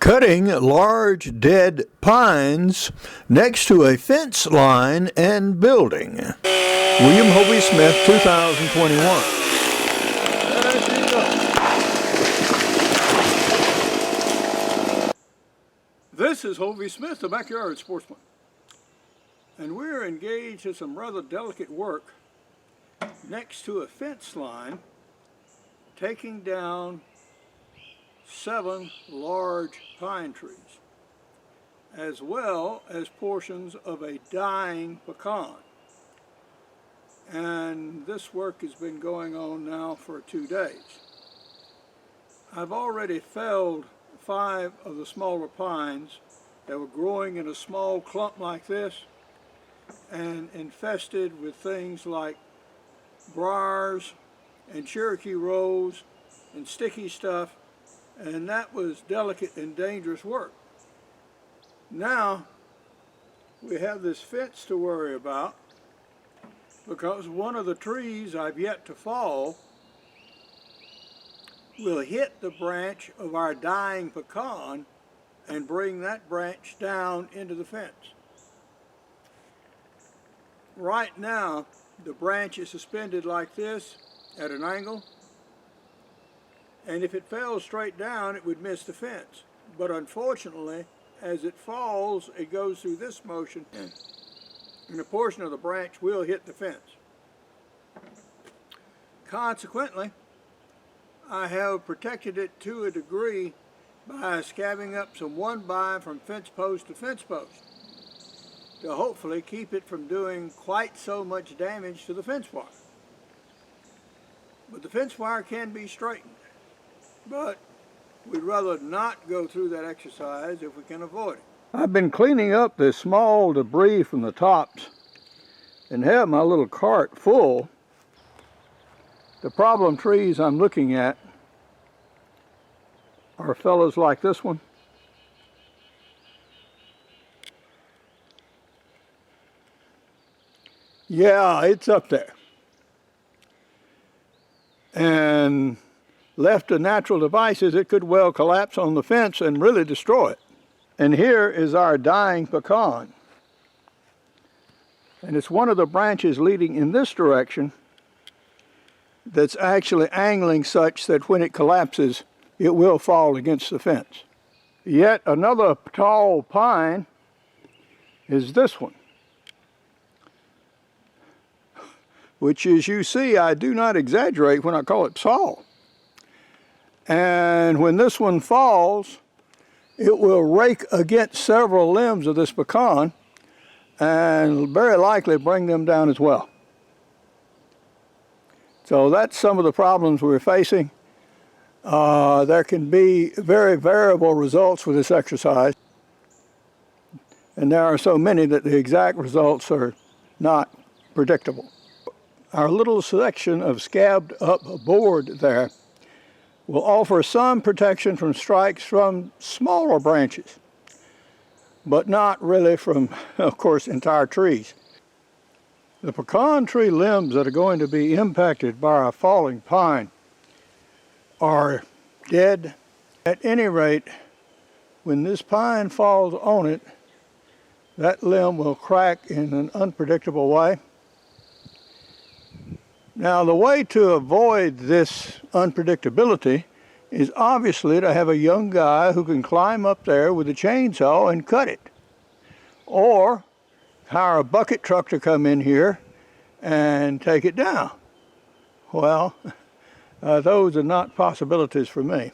Cutting large dead pines next to a fence line and building. William Hovey Smith, 2021. This is Hovey Smith, the backyard sportsman, and we're engaged in some rather delicate work next to a fence line, taking down 7 large pine trees, as well as portions of a dying pecan. And this work has been going on now for 2 days. I've already felled 5 of the smaller pines that were growing in a small clump like this and infested with things like briars and Cherokee rose and sticky stuff, and that was delicate and dangerous work. Now we have this fence to worry about because one of the trees I've yet to fall will hit the branch of our dying pecan and bring that branch down into the fence. Right now, the branch is suspended like this at an angle, and if it fell straight down, it would miss the fence. But unfortunately, as it falls, it goes through this motion, and a portion of the branch will hit the fence. Consequently, I have protected it to a degree by scabbing up some 1x from fence post to fence post to hopefully keep it from doing quite so much damage to the fence wire. But the fence wire can be straightened, but we'd rather not go through that exercise if we can avoid it. I've been cleaning up this small debris from the tops and have my little cart full. The problem trees I'm looking at are fellows like this one. Yeah, it's up there. And left to natural devices, it could well collapse on the fence and really destroy it. And here is our dying pecan. And it's one of the branches leading in this direction that's actually angling such that when it collapses, it will fall against the fence. Yet another tall pine is this one, which, as you see, I do not exaggerate when I call it tall. And when this one falls, it will rake against several limbs of this pecan and very likely bring them down as well. So that's some of the problems we're facing. There can be very variable results with this exercise, and there are so many that the exact results are not predictable. Our little selection of scabbed up board there will offer some protection from strikes from smaller branches, but not really from, of course, entire trees. The pecan tree limbs that are going to be impacted by a falling pine are dead. At any rate, when this pine falls on it, that limb will crack in an unpredictable way. Now, the way to avoid this unpredictability is obviously to have a young guy who can climb up there with a chainsaw and cut it, or hire a bucket truck to come in here and take it down. Well, those are not possibilities for me.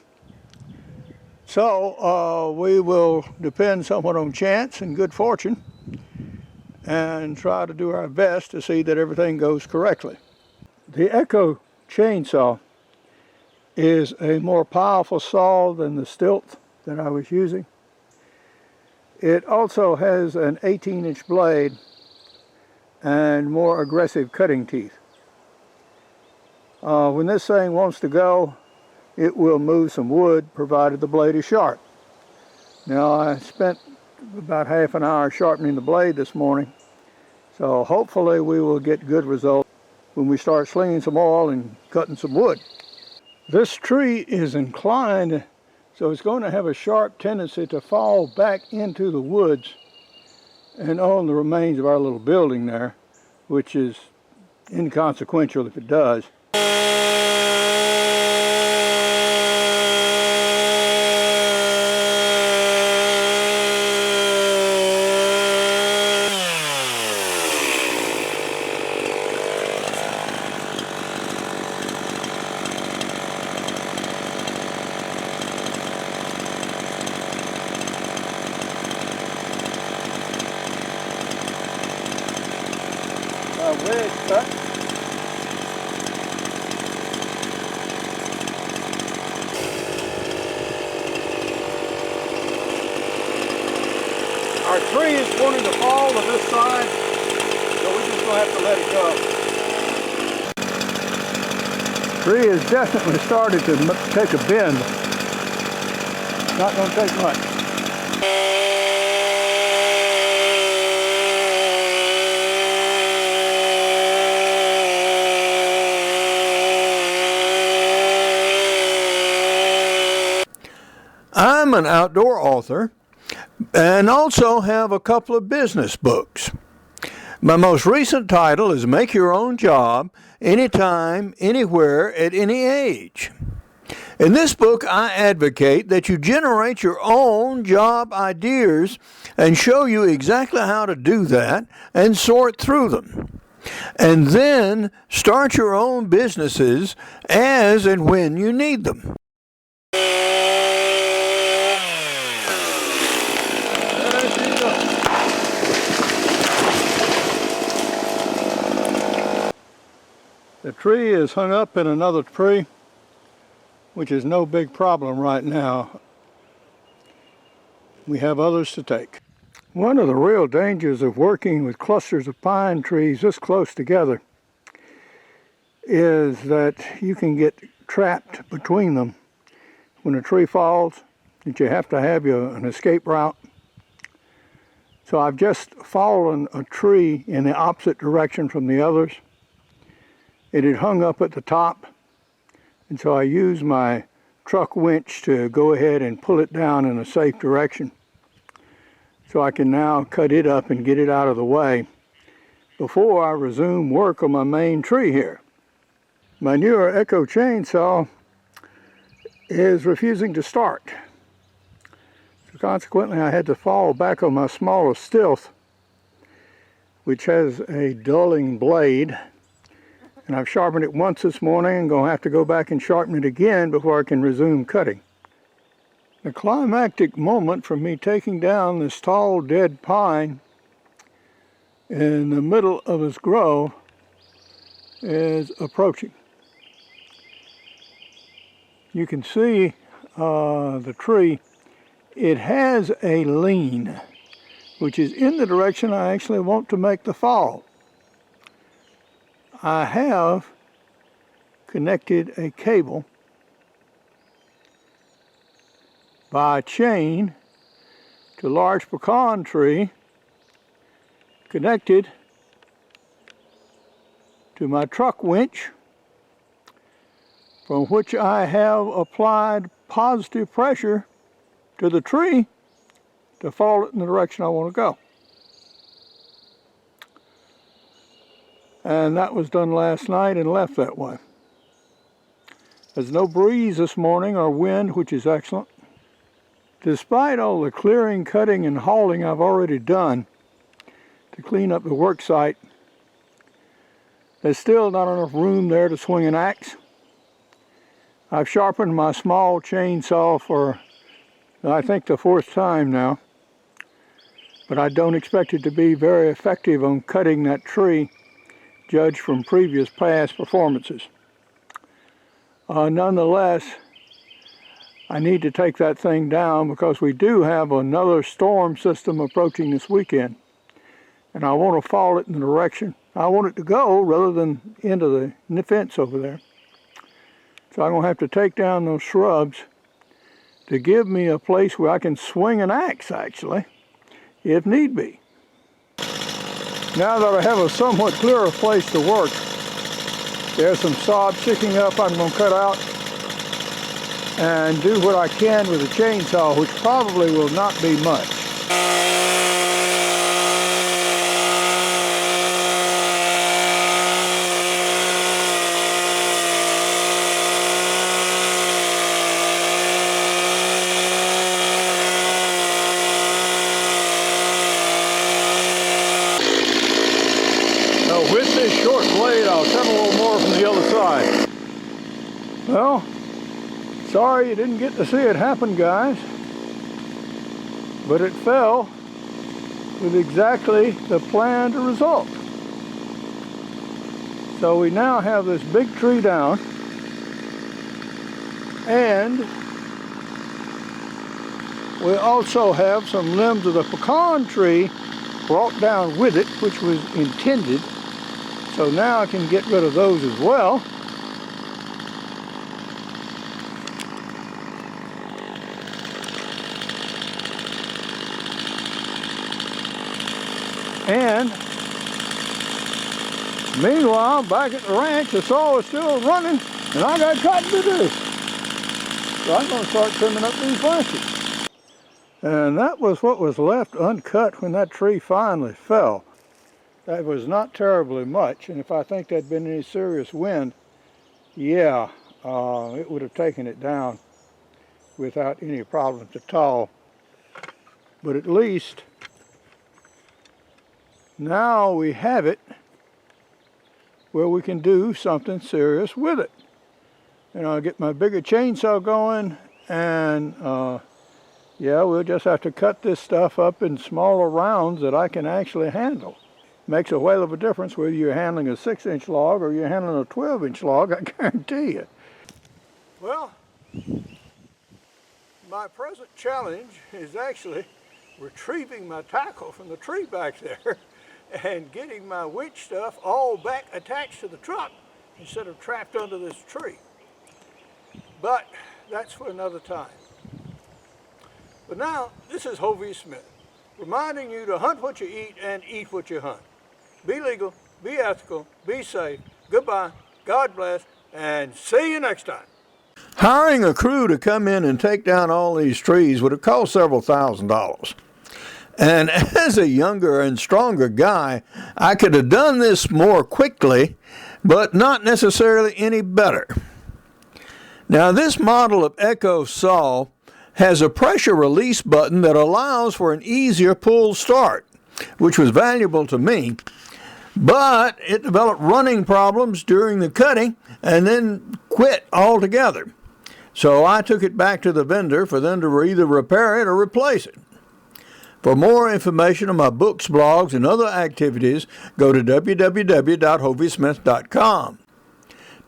So we will depend somewhat on chance and good fortune and try to do our best to see that everything goes correctly. The Echo chainsaw is a more powerful saw than the Stilt that I was using. It also has an 18-inch blade and more aggressive cutting teeth. When this thing wants to go, it will move some wood provided the blade is sharp. Now, I spent about half an hour sharpening the blade this morning, so hopefully we will get good results when we start slinging some oil and cutting some wood. This tree is inclined So it's going to have a sharp tendency to fall back into the woods and on the remains of our little building there, which is inconsequential if it does. Wedge cut. Our tree is wanting to fall to this side, so we're just going to have to let it go. Tree has definitely started to take a bend. Not going to take much. I'm an outdoor author and also have a couple of business books. My most recent title is Make Your Own Job Anytime, Anywhere, at Any Age. In this book, I advocate that you generate your own job ideas and show you exactly how to do that and sort through them. And then start your own businesses as and when you need them. The tree is hung up in another tree, which is no big problem right now. We have others to take. One of the real dangers of working with clusters of pine trees this close together is that you can get trapped between them. When a tree falls, that you have to have an escape route. So I've just fallen a tree in the opposite direction from the others. It had hung up at the top, and so I used my truck winch to go ahead and pull it down in a safe direction. So I can now cut it up and get it out of the way before I resume work on my main tree here. My newer Echo chainsaw is refusing to start. So consequently, I had to fall back on my smaller Stilth, which has a dulling blade. And I've sharpened it once this morning and going to have to go back and sharpen it again before I can resume cutting. The climactic moment for me taking down this tall dead pine in the middle of its grove is approaching. You can see the tree. It has a lean, which is in the direction I actually want to make the fall. I have connected a cable by chain to a large pecan tree connected to my truck winch, from which I have applied positive pressure to the tree to fall it in the direction I want to go. And that was done last night and left that way. There's no breeze this morning or wind, which is excellent. Despite all the clearing, cutting, and hauling I've already done to clean up the work site, there's still not enough room there to swing an axe. I've sharpened my small chainsaw for, I think, the fourth time now, but I don't expect it to be very effective on cutting that tree, judged from previous past performances. Nonetheless, I need to take that thing down because we do have another storm system approaching this weekend, and I want to fall it in the direction I want it to go rather than into the fence over there. So I'm going to have to take down those shrubs to give me a place where I can swing an axe, actually, if need be. Now that I have a somewhat clearer place to work, there's some sod sticking up I'm going to cut out. and do what I can with a chainsaw, which probably will not be much. Now with this short blade, I'll cut a little more from the other side. Well, sorry you didn't get to see it happen, guys, but it fell with exactly the planned result. So we now have this big tree down, and we also have some limbs of the pecan tree brought down with it, which was intended. So now I can get rid of those as well. And meanwhile, back at the ranch, the saw is still running, and I got cotton to do. So I'm going to start trimming up these branches. And that was what was left uncut when that tree finally fell. That was not terribly much, and if I think there'd been any serious wind, yeah, it would have taken it down without any problems at all. But at least now we have it where we can do something serious with it. And I'll get my bigger chainsaw going, and yeah, we'll just have to cut this stuff up in smaller rounds that I can actually handle. Makes a whale of a difference whether you're handling a 6-inch log or you're handling a 12-inch log, I guarantee you. Well, my present challenge is actually retrieving my tackle from the tree back there and getting my winch stuff all back attached to the truck instead of trapped under this tree. But that's for another time. But now, this is Hovey Smith, reminding you to hunt what you eat and eat what you hunt. Be legal, be ethical, be safe. Goodbye, God bless, and see you next time. Hiring a crew to come in and take down all these trees would have cost several $1,000s. And as a younger and stronger guy, I could have done this more quickly, but not necessarily any better. Now, this model of Echo saw has a pressure release button that allows for an easier pull start, which was valuable to me, but it developed running problems during the cutting and then quit altogether. So I took it back to the vendor for them to either repair it or replace it. For more information on my books, blogs, and other activities, go to www.hoveysmith.com.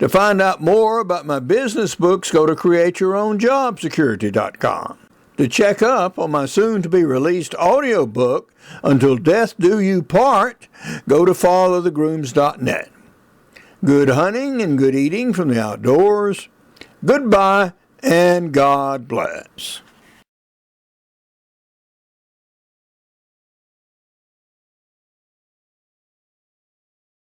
To find out more about my business books, go to createyourownjobsecurity.com. To check up on my soon-to-be-released audiobook, Until Death Do You Part, go to followthegrooms.net. Good hunting and good eating from the outdoors. Goodbye, and God bless.